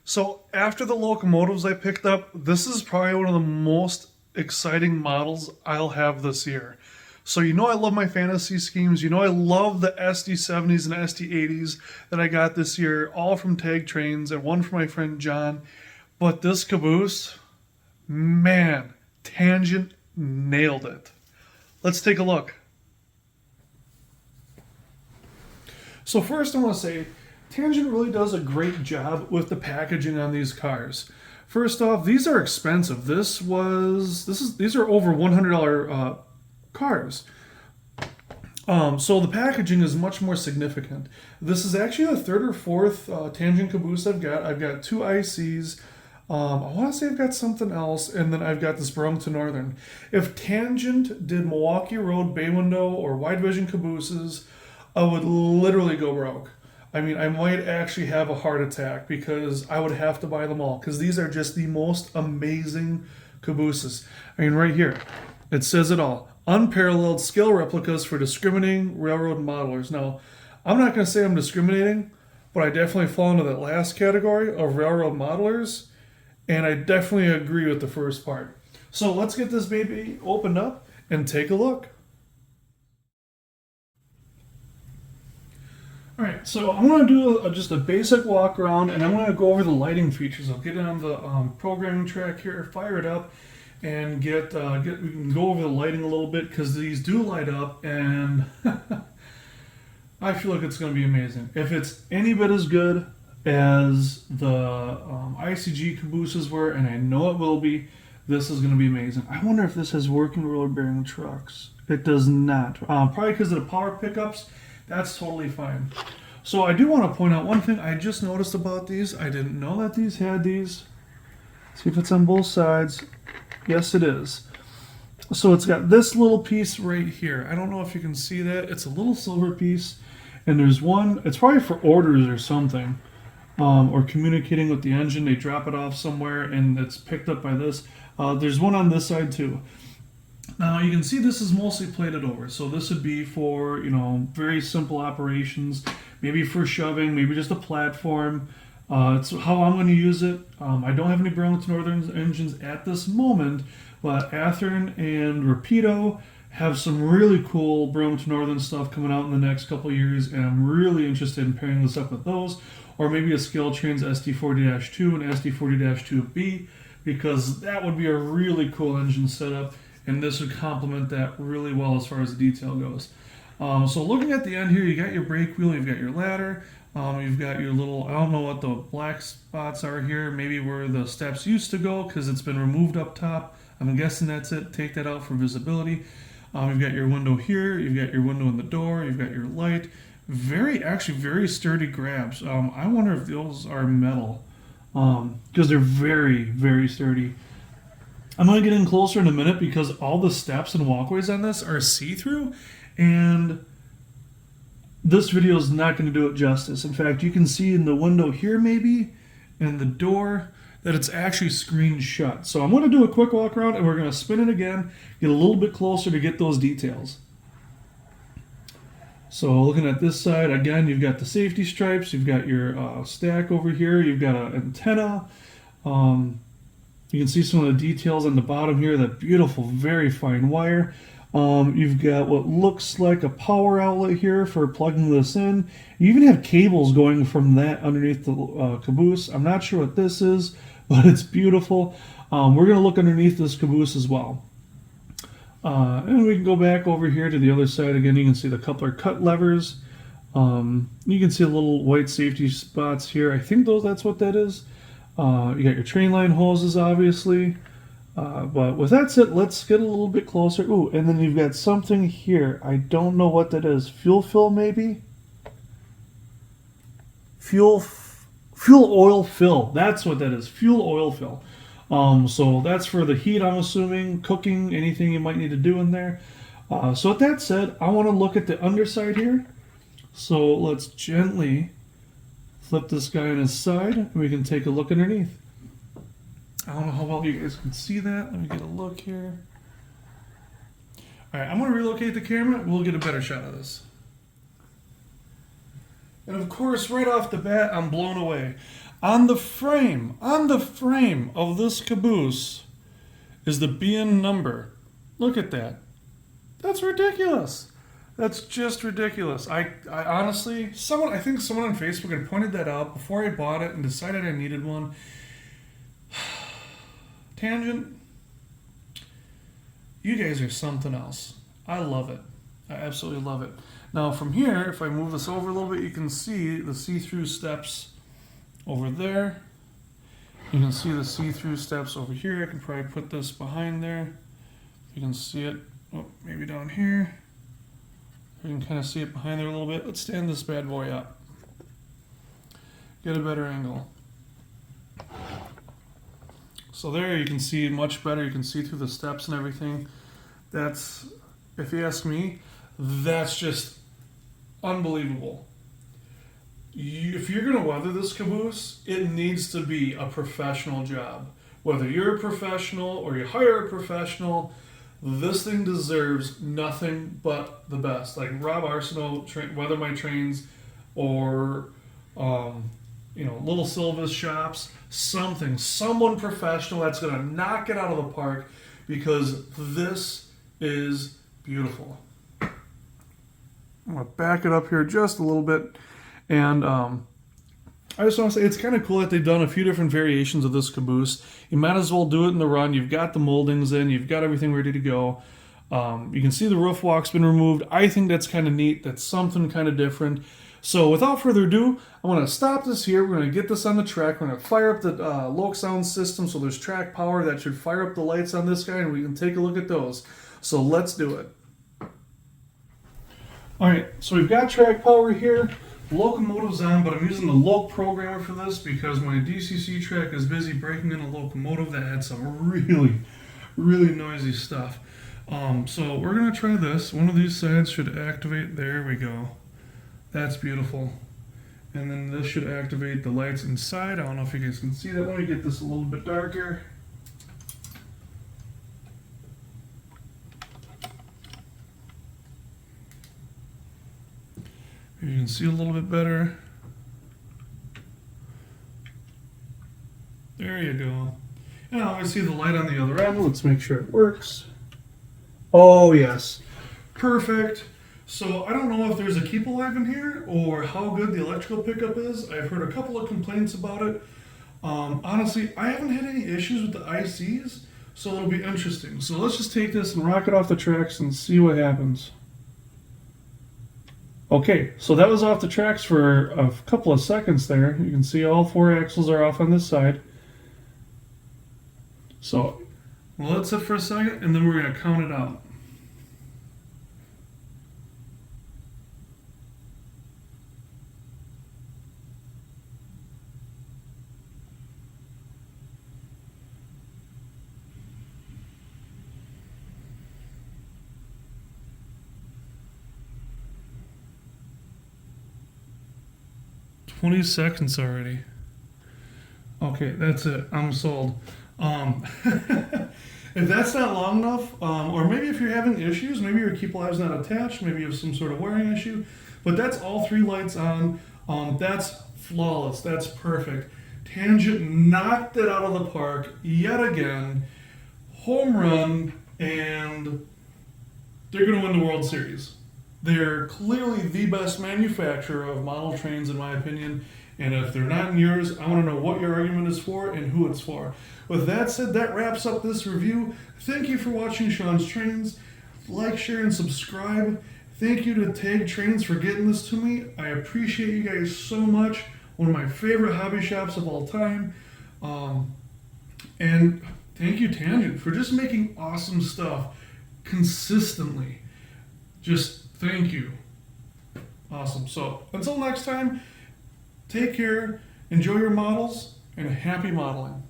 So after the locomotives I picked up, this is probably one of the most exciting models I'll have this year. So you know I love my fantasy schemes. You know I love the SD70s and SD80s that I got this year, all from Tag Trains and one from my friend John. But this caboose, man, Tangent nailed it. Let's take a look. So first I want to say, Tangent really does a great job with the packaging on these cars. First off, these are expensive. These are over $100 cars. So the packaging is much more significant. This is actually the third or fourth Tangent Caboose I've got. I've got two ICs. I want to say I've got something else, and then I've got this Burlington Northern. If Tangent did Milwaukee Road bay window or wide vision cabooses, I would literally go broke. I mean, I might actually have a heart attack because I would have to buy them all because these are just the most amazing cabooses. I mean, right here, it says it all. Unparalleled scale replicas for discriminating railroad modelers. Now, I'm not going to say I'm discriminating, but I definitely fall into that last category of railroad modelers, and I definitely agree with the first part. So let's get this baby opened up and take a look. All right, so I'm going to do just a basic walk around, and I'm going to go over the lighting features. I'll get on the programming track here, fire it up, and we can go over the lighting a little bit because these do light up, and I feel like it's going to be amazing. If it's any bit as good as the ICG cabooses were, and I know it will be, this is going to be amazing. I wonder if this has working roller bearing trucks. It does not. Probably because of the power pickups. That's totally fine. So I do want to point out one thing I just noticed about these. I didn't know that these had these. See if it's on both sides. Yes, it is. So it's got this little piece right here. I don't know if you can see that. It's a little silver piece. And there's one, it's probably for orders or something. Or communicating with the engine. They drop it off somewhere and it's picked up by this. There's one on this side too. Now you can see this is mostly plated over, so this would be for, very simple operations, maybe for shoving, maybe just a platform. It's how I'm going to use it. I don't have any Burlington Northern engines at this moment, but Athearn and Rapido have some really cool Burlington Northern stuff coming out in the next couple of years, and I'm really interested in pairing this up with those, or maybe a Scale Trains SD40-2 and SD40-2B, because that would be a really cool engine setup. And this would complement that really well as far as the detail goes. So looking at the end here, you got your brake wheel, you've got your ladder, you've got your little, I don't know what the black spots are here, maybe where the steps used to go because it's been removed up top. I'm guessing that's it. Take that out for visibility. You've got your window here, you've got your window in the door, you've got your light. Actually very sturdy grabs. I wonder if those are metal because they're very, very sturdy. I'm going to get in closer in a minute because all the steps and walkways on this are see-through, and this video is not going to do it justice. In fact, you can see in the window here maybe, and the door, that it's actually screened shut. So I'm going to do a quick walk around, and we're going to spin it again, get a little bit closer to get those details. So looking at this side, again, you've got the safety stripes, you've got your stack over here, you've got an antenna, you can see some of the details on the bottom here, that beautiful, very fine wire. You've got what looks like a power outlet here for plugging this in. You even have cables going from that underneath the caboose. I'm not sure what this is, but it's beautiful. We're going to look underneath this caboose as well. And we can go back over here to the other side again. You can see the coupler cut levers. You can see a little white safety spots here. I think that's what that is. You got your train line hoses, obviously. But with that said, let's get a little bit closer. Ooh, and then you've got something here. I don't know what that is. Fuel fill, maybe? Fuel oil fill. That's what that is. Fuel oil fill. So that's for the heat, I'm assuming, cooking, anything you might need to do in there. So with that said, I want to look at the underside here. So let's gently flip this guy on his side, and we can take a look underneath. I don't know how well you guys can see that. Let me get a look here. All right, I'm going to relocate the camera. We'll get a better shot of this. And of course, right off the bat, I'm blown away. On the frame of this caboose is the BN number. Look at that. That's ridiculous. That's just ridiculous. I honestly, I think someone on Facebook had pointed that out before I bought it and decided I needed one. Tangent, you guys are something else. I love it. I absolutely love it. Now from here, if I move this over a little bit, you can see the see-through steps over there. You can see the see-through steps over here. I can probably put this behind there. You can see it. Oh, maybe down here. You can kind of see it behind there a little bit. Let's stand this bad boy up. Get a better angle. So there you can see much better. You can see through the steps and everything. That's, if you ask me, that's just unbelievable. If you're going to weather this caboose, it needs to be a professional job. Whether you're a professional or you hire a professional, this thing deserves nothing but the best. Like Rob Arsenault, Weather My Trains, or Little Silva's shops, someone professional that's going to knock it out of the park, because this is beautiful. I'm going to back it up here just a little bit. And I just want to say it's kind of cool that they've done a few different variations of this caboose. You might as well do it in the run. You've got the moldings in. You've got everything ready to go. You can see the roof walk's been removed. I think that's kind of neat. That's something kind of different. So without further ado, I'm going to stop this here. We're going to get this on the track. We're going to fire up the Loc sound system. So there's track power that should fire up the lights on this guy, and we can take a look at those. So let's do it. All right, so we've got track power here. Locomotive's on, but I'm using the Loc programmer for this because my DCC track is busy breaking in a locomotive that had some really, really noisy stuff. So we're going to try this. One of these sides should activate. There we go. That's beautiful. And then this should activate the lights inside. I don't know if you guys can see that. Let me get this a little bit darker. You can see a little bit better. There you go. And now I see the light on the other end. Let's make sure it works. Oh yes, perfect. So I don't know if there's a keep alive in here or how good the electrical pickup is. I've heard a couple of complaints about it. Honestly, I haven't had any issues with the ICs, so it'll be interesting. So let's just take this and rock it off the tracks and see what happens. Okay, so that was off the tracks for a couple of seconds there. You can see all four axles are off on this side. So we'll let it sit for a second, and then we're going to count it out. "20 seconds already." Okay, that's it. I'm sold. If that's not long enough, or maybe if you're having issues, maybe your keep alive's not attached, maybe you have some sort of wiring issue, but that's all three lights on. That's flawless. That's perfect. Tangent knocked it out of the park yet again. Home run, and they're going to win the World Series. They're clearly the best manufacturer of model trains, in my opinion. And if they're not in yours, I want to know what your argument is for and who it's for. With that said, that wraps up this review. Thank you for watching Sean's Trains. Like, share, and subscribe. Thank you to Tag Trains for getting this to me. I appreciate you guys so much. One of my favorite hobby shops of all time. And thank you, Tangent, for just making awesome stuff consistently. Just thank you. Awesome. So until next time, take care, enjoy your models, and happy modeling.